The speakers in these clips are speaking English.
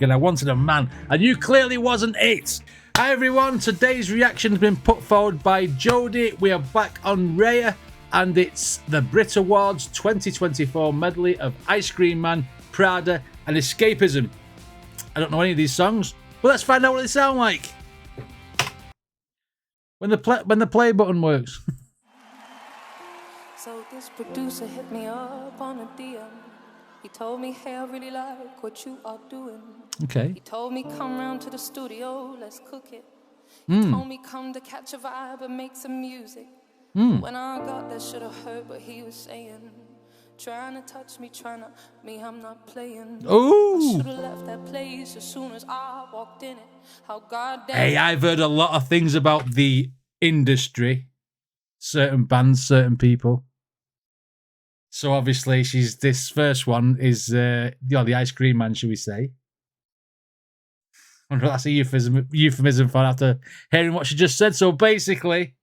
again. I wanted a man, and you clearly wasn't it. Hi everyone, today's reaction has been put forward by Jodie. We are back on Raye, and it's the BRIT Awards 2024 medley of Ice Cream Man, Prada, and Escapism. I don't know any of these songs, but let's find out what they sound like. When the play button works. So this producer hit me up on a DM. He told me, hey, I really like what you are doing. Okay. He told me, come round to the studio, let's cook it. He told me, come to catch a vibe and make some music. When I got there, should have heard what he was saying. Trying to touch me, I'm not playing. Ooh. I should have left that place as soon as I walked in it. How goddamn. Hey, I've heard a lot of things about the industry. Certain bands, certain people. So obviously, this first one is the Ice Cream Man, should we say? I wonder if that's a euphemism for after hearing what she just said. So basically,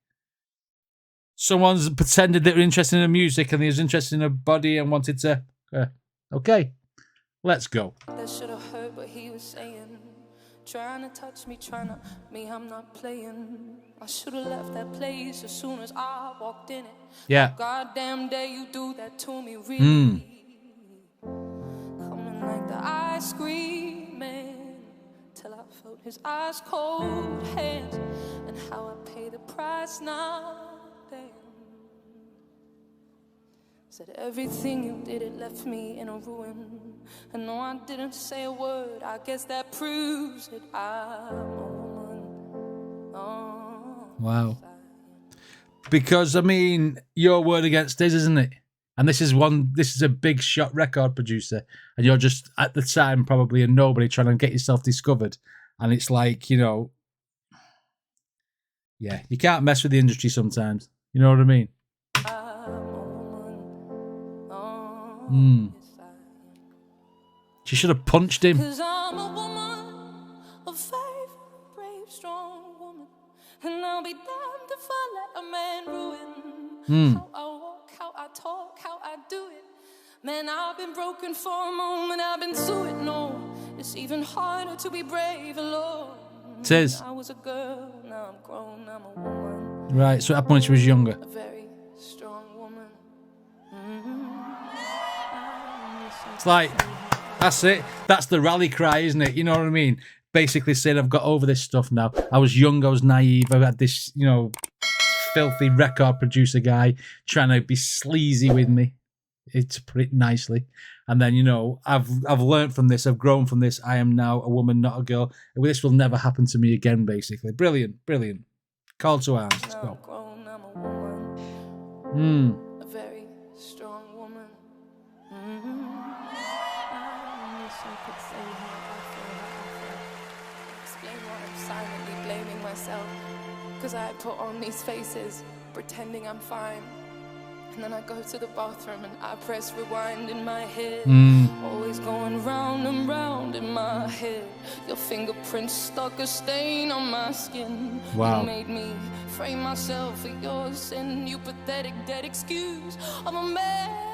someone's pretended that they're interested in her music and they was interested in her body and wanted to. Okay, let's go. That should have heard what he was saying. Trying to touch me, I'm not playing. I should have left that place as soon as I walked in it. Yeah. Goddamn day you do that to me, really. Coming like the ice cream man, till I felt his ice cold hands, and how I pay the price now. Damn. Said everything you did, it left me in a ruin. And no, I didn't say a word. I guess that proves it. I'm a woman. Wow. Because I mean, your word against his, isn't it? And this is a big shot record producer, and you're just at the time probably a nobody trying to get yourself discovered. And it's like, you know, yeah, you can't mess with the industry sometimes. You know what I mean? She should have punched him. 'Cause I'm a woman, a faith, brave, strong woman, and I'll be damned if I let a man ruin how I walk, how I talk, how I do it. Man, I've been broken for a moment, I've been to it. No, it's even harder to be brave alone. It is. I was a girl, now I'm grown, I'm a woman. Right, so it happened when she was younger. A very strong woman. It's like, that's it. That's the rally cry, isn't it? You know what I mean? Basically saying, I've got over this stuff now. I was young, I was naive. I had this, you know, filthy record producer guy trying to be sleazy with me, to put it nicely. And then, you know, I've learned from this. I've grown from this. I am now a woman, not a girl. This will never happen to me again, basically. Brilliant, brilliant. Call to arms. Let's go. A very strong woman. Explain why I'm silently blaming myself. Cause I put on these faces, pretending I'm fine. And then I go to the bathroom and I press rewind in my head. Always going round and round in my head. Your fingerprints stuck a stain on my skin. Wow. You made me frame myself for your sin. You pathetic dead excuse of a man.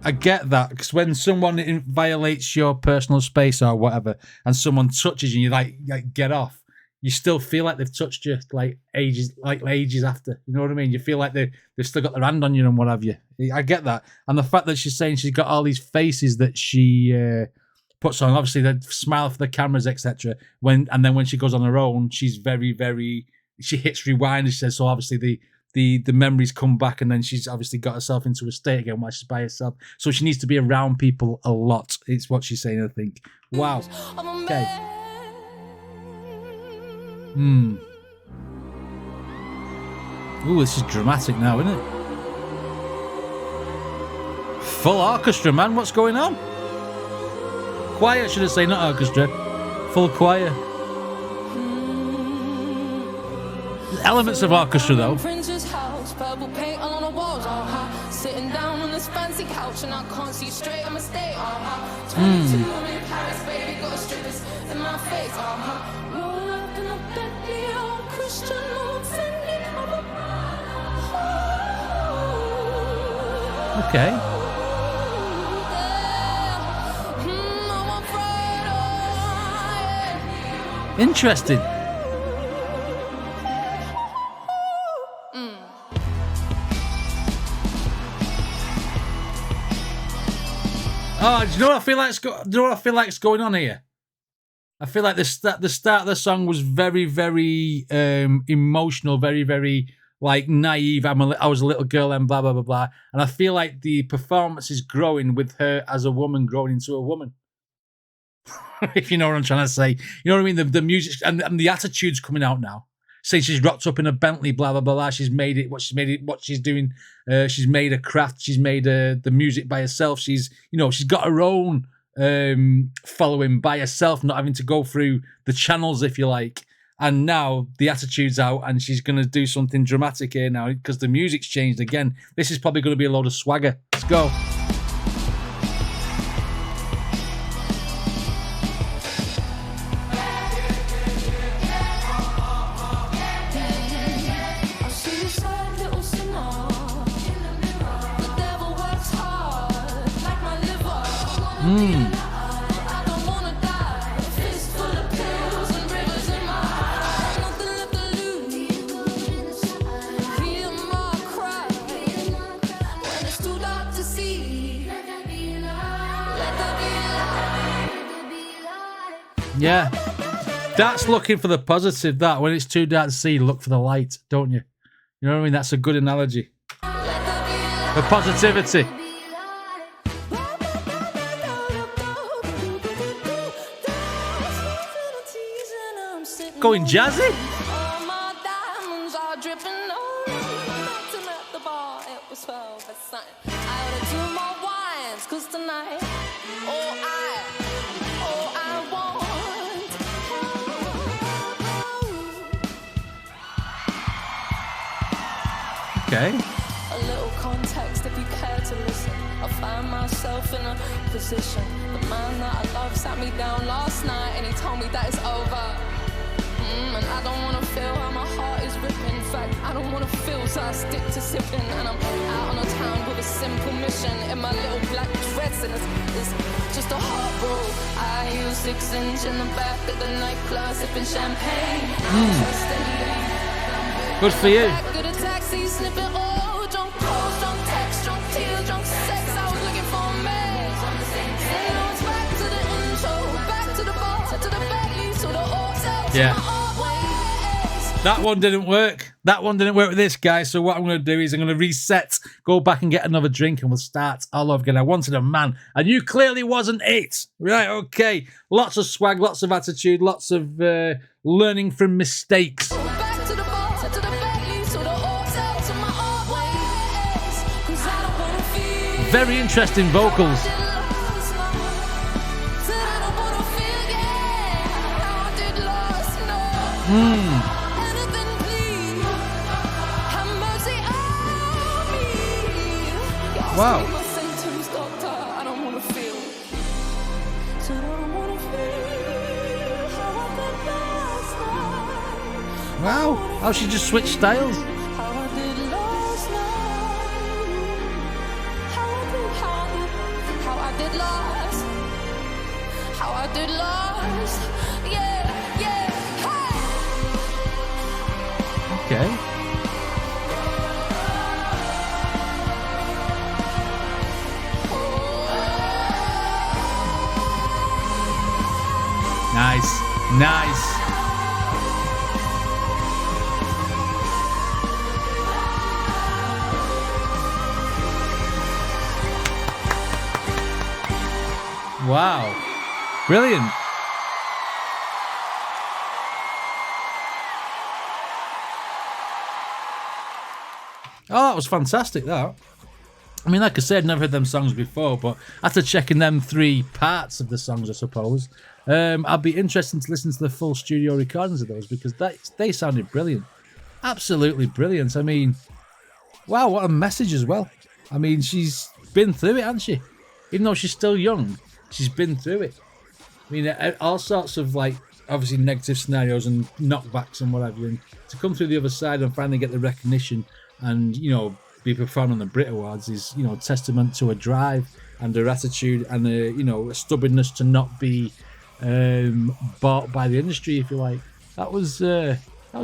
I get that, because when someone violates your personal space or whatever, and someone touches you, you like get off. You still feel like they've touched you like ages after. You know what I mean? You feel like they've still got their hand on you and what have you. I get that. And the fact that she's saying she's got all these faces that she puts on, obviously the smile for the cameras, etc. And then when she goes on her own, she's very, very, she hits rewind, she says, so obviously the memories come back, and then she's obviously got herself into a state again while she's by herself. So she needs to be around people a lot. It's what she's saying, I think. Wow. Okay. Ooh, this is dramatic now, isn't it? Full orchestra, man. What's going on? Choir, should I say, not orchestra. Full choir. Elements of orchestra, though. Prince's house, purple paint all on the walls, sitting down on this fancy couch and I can't see straight, I'ma stay, 22, I'm in Paris, baby, got strippers in my face, roll up in a Bentley, all Christian, no offending, Okay. Interesting. Oh, do you know what I feel like? Do you know what I feel like is going on here? I feel like the start of the song was very, very emotional, very, very like naive. I was a little girl and blah blah blah blah. And I feel like the performance is growing with her as a woman growing into a woman. If you know what I'm trying to say, you know what I mean. The music and the attitude's coming out now. Say she's rocked up in a Bentley, blah blah blah blah. She's made it. What she's doing. She's made a craft. She's made the music by herself. She's got her own following by herself, not having to go through the channels, if you like. And now the attitude's out, and she's going to do something dramatic here now because the music's changed again. This is probably going to be a load of swagger. Let's go. Yeah, that's looking for the positive. That when it's too dark to see, look for the light, don't you? You know what I mean? That's a good analogy. The positivity. Going jazzy? Okay. A little context if you care to listen. I find myself in a position. The man that I love sat me down last night and he told me that it's over. And I don't want to feel how my heart is ripping. In fact, I don't want to feel, so I stick to sipping. And I'm out on the town with a simple mission in my little black dress, and it's just a heart roll. I use 6-inch in the back of the nightclub sipping champagne. Good for you. Good a taxi, sniffing all drunk calls, drunk text, drunk tears, drunk sex. I was looking for a man. Then I was back to the intro, back to the bar, to the belly, to the hotel, to Yeah. my art ways. That one didn't work. That one didn't work with this guy. So what I'm going to do is I'm going to reset, go back and get another drink, and we'll start all over again. I wanted a man, and you clearly wasn't it. Right, okay. Lots of swag, lots of attitude, lots of learning from mistakes. Back to the bar, to the belly, to the hotel, to my art ways. 'Cause I don't wanna feel Very interesting vocals. said I don't wanna feel, yeah, how I did last night. Anything, please, have mercy on me. Y'all Wow. speak my symptoms, doctor, I don't wanna feel. Said I don't wanna feel how I did last night. Wow. How she just switched styles. How I did last night. How I did last. How I did last. Yeah, yeah, hey. Okay. Nice. Nice. Wow. Brilliant. Oh, that was fantastic, that. I mean, like I said, never heard them songs before, but after checking them 3 parts of the songs, I suppose, I'd be interested to listen to the full studio recordings of those because they sounded brilliant. Absolutely brilliant. I mean, wow, what a message as well. I mean, she's been through it, hasn't she? Even though she's still young, she's been through it. I mean, all sorts of, like, obviously negative scenarios and knockbacks and whatever. And to come through the other side and finally get the recognition and, you know, be performed on the BRIT Awards is, you know, testament to her drive and her attitude and, you know, a stubbornness to not be bought by the industry, if you like. That was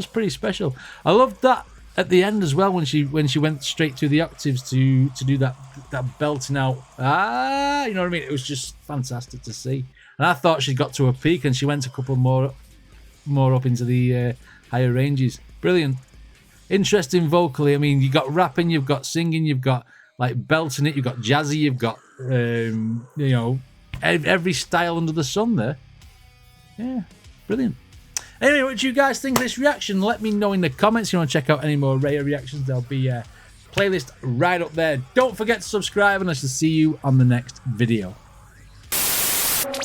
pretty special. I loved that at the end as well when she went straight to the octaves to do that belting out. You know what I mean? It was just fantastic to see. And I thought she got to a peak, and she went a couple more up into the higher ranges. Brilliant, interesting vocally. I mean, you got rapping, you've got singing, you've got like belting it, you've got jazzy, you've got you know, every style under the sun there. Yeah, brilliant. Anyway, what do you guys think of this reaction? Let me know in the comments. If you want to check out any more Raye reactions, there'll be a playlist right up there. Don't forget to subscribe, and I shall see you on the next video.